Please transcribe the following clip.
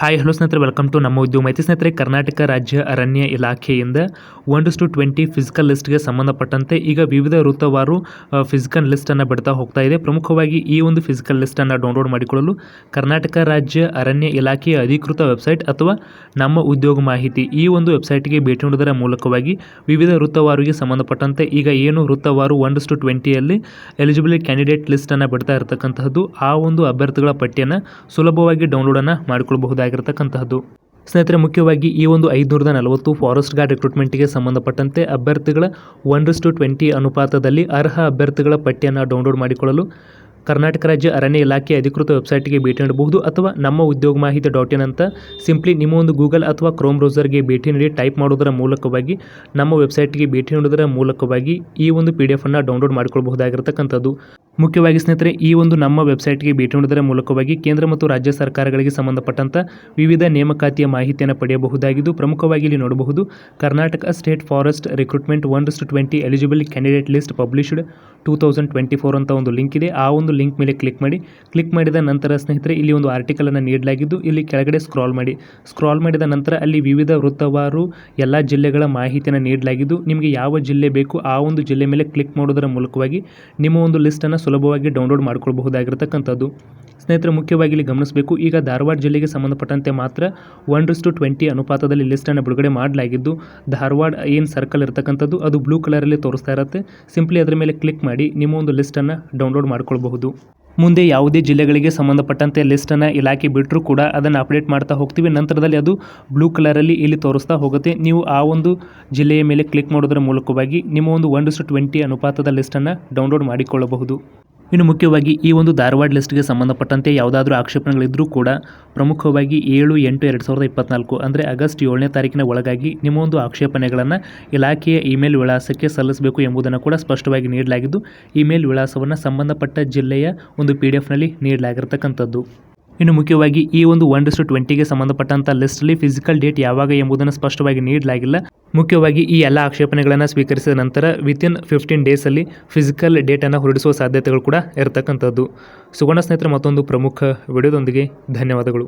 Hi hello ಸ್ನೇಹಿತರೆ, welcome to ನಮ್ಮ ಉದ್ಯೋಗ ಮಾಹಿತಿ. ಸ್ನೇಹಿತರೆ, ಕರ್ನಾಟಕ ರಾಜ್ಯ ಅರಣ್ಯ ಇಲಾಖೆಯಿಂದ 1:20 ಫಿಸಿಕಲ್ ಲಿಸ್ಟ್ಗೆ ಸಂಬಂಧಪಟ್ಟಂತೆ ಈಗ ವಿವಿಧ ಋತುವಾರು ಫಿಸಿಕಲ್ ಲಿಸ್ಟನ್ನು ಬಿಡ್ತಾ ಹೋಗ್ತಾ ಇದೆ. ಪ್ರಮುಖವಾಗಿ ಈ ಒಂದು ಫಿಸಿಕಲ್ ಲಿಸ್ಟನ್ನು ಡೌನ್ಲೋಡ್ ಮಾಡಿಕೊಳ್ಳಲು ಕರ್ನಾಟಕ ರಾಜ್ಯ ಅರಣ್ಯ ಇಲಾಖೆಯ ಅಧಿಕೃತ ವೆಬ್ಸೈಟ್ ಅಥವಾ ನಮ್ಮ ಉದ್ಯೋಗ ಮಾಹಿತಿ ಈ ಒಂದು ವೆಬ್ಸೈಟ್ಗೆ ಭೇಟಿ ನೀಡುವುದರ ಮೂಲಕವಾಗಿ ವಿವಿಧ ಋತುವಾರಿಗೆ ಸಂಬಂಧಪಟ್ಟಂತೆ ಈಗ ಏನು ಋತುವಾರು 1:20ಯಲ್ಲಿ ಎಲಿಜಿಬಲ್ ಕ್ಯಾಂಡಿಡೇಟ್ ಲಿಸ್ಟನ್ನು ಬಿಡ್ತಾ ಇರತಕ್ಕಂತಹದ್ದು, ಆ ಒಂದು ಅಭ್ಯರ್ಥಿಗಳ ಪಟ್ಟಿಯನ್ನು ಸುಲಭವಾಗಿ ಡೌನ್ಲೋಡನ್ನು ಮಾಡಿಕೊಳ್ಳಬಹುದಾಗಿರತಕ್ಕಂತಹದ್ದು. ಸ್ನೇಹಿತರೆ, ಮುಖ್ಯವಾಗಿ ಈ ಒಂದು 540 ಫಾರೆಸ್ಟ್ ಗಾರ್ಡ್ ರಿಕ್ರೂಟ್ಮೆಂಟ್ಗೆ ಸಂಬಂಧಪಟ್ಟಂತೆ ಅಭ್ಯರ್ಥಿಗಳ 1:20 ಅನುಪಾತದಲ್ಲಿ ಅರ್ಹ ಅಭ್ಯರ್ಥಿಗಳ ಪಟ್ಟಿಯನ್ನು ಡೌನ್ಲೋಡ್ ಮಾಡಿಕೊಳ್ಳಲು ಕರ್ನಾಟಕ ರಾಜ್ಯ ಅರಣ್ಯ ಇಲಾಖೆ ಅಧಿಕೃತ ವೆಬ್ಸೈಟ್ಗೆ ಭೇಟಿ ನೀಡಬಹುದು ಅಥವಾ ನಮ್ಮ ಉದ್ಯೋಗ ಮಾಹಿತಿ .in ಅಂತ ಸಿಂಪ್ಲಿ ನಿಮ್ಮ ಒಂದು ಗೂಗಲ್ ಅಥವಾ ಕ್ರೋಮ್ ಬ್ರೌಸರ್ಗೆ ಭೇಟಿ ನೀಡಿ ಟೈಪ್ ಮಾಡೋದರ ಮೂಲಕವಾಗಿ ನಮ್ಮ ವೆಬ್ಸೈಟ್ಗೆ ಭೇಟಿ ನೀಡುವುದರ ಮೂಲಕವಾಗಿ ಈ ಒಂದು PDF ಅನ್ನು ಡೌನ್ಲೋಡ್ ಮಾಡಿಕೊಳ್ಳಬಹುದಾಗಿರತಕ್ಕಂಥದ್ದು. ಮುಖ್ಯವಾಗಿ ಸ್ನೇಹಿತರೆ, ಈ ಒಂದು ನಮ್ಮ ವೆಬ್ಸೈಟ್ಗೆ ಭೇಟಿ ನೀಡುವುದರ ಮೂಲಕವಾಗಿ ಕೇಂದ್ರ ಮತ್ತು ರಾಜ್ಯ ಸರ್ಕಾರಗಳಿಗೆ ಸಂಬಂಧಪಟ್ಟಂಥ ವಿವಿಧ ನೇಮಕಾತಿಯ ಮಾಹಿತಿಯನ್ನು ಪಡೆಯಬಹುದಾಗಿದ್ದು, ಪ್ರಮುಖವಾಗಿ ಇಲ್ಲಿ ನೋಡಬಹುದು Karnataka state forest recruitment 1:20 eligible candidate list published 2024 ಅಂತ ಒಂದು ಲಿಂಕ್ ಇದೆ. ಆ ಒಂದು ಲಿಂಕ್ ಮೇಲೆ ಕ್ಲಿಕ್ ಮಾಡಿದ ನಂತರ ಸ್ನೇಹಿತರೆ, ಇಲ್ಲಿ ಒಂದು ಆರ್ಟಿಕಲ್ ಅನ್ನು ನೀಡಲಾಗಿದ್ದು, ಇಲ್ಲಿ ಕೆಳಗಡೆ ಸ್ಕ್ರಾಲ್ ಮಾಡಿದ ನಂತರ ಅಲ್ಲಿ ವಿವಿಧ ವೃತ್ತವಾರು ಎಲ್ಲ ಜಿಲ್ಲೆಗಳ ಮಾಹಿತಿಯನ್ನು ನೀಡಲಾಗಿದ್ದು, ನಿಮಗೆ ಯಾವ ಜಿಲ್ಲೆ ಬೇಕು ಆ ಒಂದು ಜಿಲ್ಲೆ ಮೇಲೆ ಕ್ಲಿಕ್ ಮಾಡೋದರ ಮೂಲಕವಾಗಿ ನಿಮ್ಮ ಒಂದು ಲಿಸ್ಟನ್ನು ಸುಲಭವಾಗಿ ಡೌನ್ಲೋಡ್ ಮಾಡಿಕೊಳ್ಳಬಹುದಾಗಿರತಕ್ಕಂಥದ್ದು. ಸ್ನೇಹಿತರೆ, ಮುಖ್ಯವಾಗಿ ಇಲ್ಲಿ ಗಮನಿಸಬೇಕು, ಈಗ ಧಾರವಾಡ ಜಿಲ್ಲೆಗೆ ಸಂಬಂಧಪಟ್ಟಂತೆ ಮಾತ್ರ 1:20 ಅನುಪಾತದಲ್ಲಿ ಲಿಸ್ಟನ್ನು ಬಿಡುಗಡೆ ಮಾಡಲಾಗಿದ್ದು, ಧಾರವಾಡ ಏನು ಸರ್ಕಲ್ ಇರತಕ್ಕಂಥದ್ದು ಅದು ಬ್ಲೂ ಕಲರಲ್ಲಿ ತೋರಿಸ್ತಾ ಇರುತ್ತೆ. ಸಿಂಪ್ಲಿ ಅದರ ಮೇಲೆ ಕ್ಲಿಕ್ ಮಾಡಿ ನಿಮ್ಮ ಒಂದು ಲಿಸ್ಟನ್ನು ಡೌನ್ಲೋಡ್ ಮಾಡಿಕೊಳ್ಳಬಹುದು. ಮುಂದೆ ಯಾವುದೇ ಜಿಲ್ಲೆಗಳಿಗೆ ಸಂಬಂಧಪಟ್ಟಂತೆ ಲಿಸ್ಟನ್ನು ಇಲಾಖೆ ಬಿಟ್ಟರೂ ಕೂಡ ಅದನ್ನು ಅಪ್ಡೇಟ್ ಮಾಡ್ತಾ ಹೋಗ್ತೀವಿ. ನಂತರದಲ್ಲಿ ಅದು ಬ್ಲೂ ಕಲರಲ್ಲಿ ಇಲ್ಲಿ ತೋರಿಸ್ತಾ ಹೋಗುತ್ತೆ. ನೀವು ಆ ಒಂದು ಜಿಲ್ಲೆಯ ಮೇಲೆ ಕ್ಲಿಕ್ ಮಾಡೋದರ ಮೂಲಕವಾಗಿ ನಿಮ್ಮ ಒಂದು 1:20 ಅನುಪಾತದ ಲಿಸ್ಟನ್ನು ಡೌನ್ಲೋಡ್ ಮಾಡಿಕೊಳ್ಳಬಹುದು. ಇನ್ನು ಮುಖ್ಯವಾಗಿ ಈ ಒಂದು ಧಾರವಾಡ ಲಿಸ್ಟ್ಗೆ ಸಂಬಂಧಪಟ್ಟಂತೆ ಯಾವುದಾದ್ರೂ ಆಕ್ಷೇಪಣೆಗಳಿದ್ದರೂ ಕೂಡ ಪ್ರಮುಖವಾಗಿ 7/8/2024 ಅಂದರೆ ಆಗಸ್ಟ್ 7ನೇ ತಾರೀಕಿನ ಒಳಗಾಗಿ ನಿಮ್ಮ ಒಂದು ಆಕ್ಷೇಪಣೆಗಳನ್ನು ಇಲಾಖೆಯ ಇಮೇಲ್ ವಿಳಾಸಕ್ಕೆ ಸಲ್ಲಿಸಬೇಕು ಎಂಬುದನ್ನು ಕೂಡ ಸ್ಪಷ್ಟವಾಗಿ ನೀಡಲಾಗಿದ್ದು, ಇಮೇಲ್ ವಿಳಾಸವನ್ನು ಸಂಬಂಧಪಟ್ಟ ಜಿಲ್ಲೆಯ ಒಂದು PDF ನೀಡಲಾಗಿರ್ತಕ್ಕಂಥದ್ದು. ಇನ್ನು ಮುಖ್ಯವಾಗಿ ಈ ಒಂದು 1:20ಗೆ ಸಂಬಂಧಪಟ್ಟಂಥ ಲಿಸ್ಟಲ್ಲಿ ಫಿಸಿಕಲ್ ಡೇಟ್ ಯಾವಾಗ ಎಂಬುದನ್ನು ಸ್ಪಷ್ಟವಾಗಿ ನೀಡಲಾಗಿಲ್ಲ. ಮುಖ್ಯವಾಗಿ ಈ ಎಲ್ಲ ಆಕ್ಷೇಪಣೆಗಳನ್ನು ಸ್ವೀಕರಿಸಿದ ನಂತರ ವಿತಿನ್ 15 ಡೇಸಲ್ಲಿ ಫಿಸಿಕಲ್ ಡೇಟನ್ನು ಹೊರಡಿಸುವ ಸಾಧ್ಯತೆಗಳು ಕೂಡ ಇರತಕ್ಕಂಥದ್ದು. ಸುವರ್ಣ ಸ್ನೇಹಿತರೆ, ಮತ್ತೊಂದು ಪ್ರಮುಖ ವಿಡಿಯೋದೊಂದಿಗೆ ಧನ್ಯವಾದಗಳು.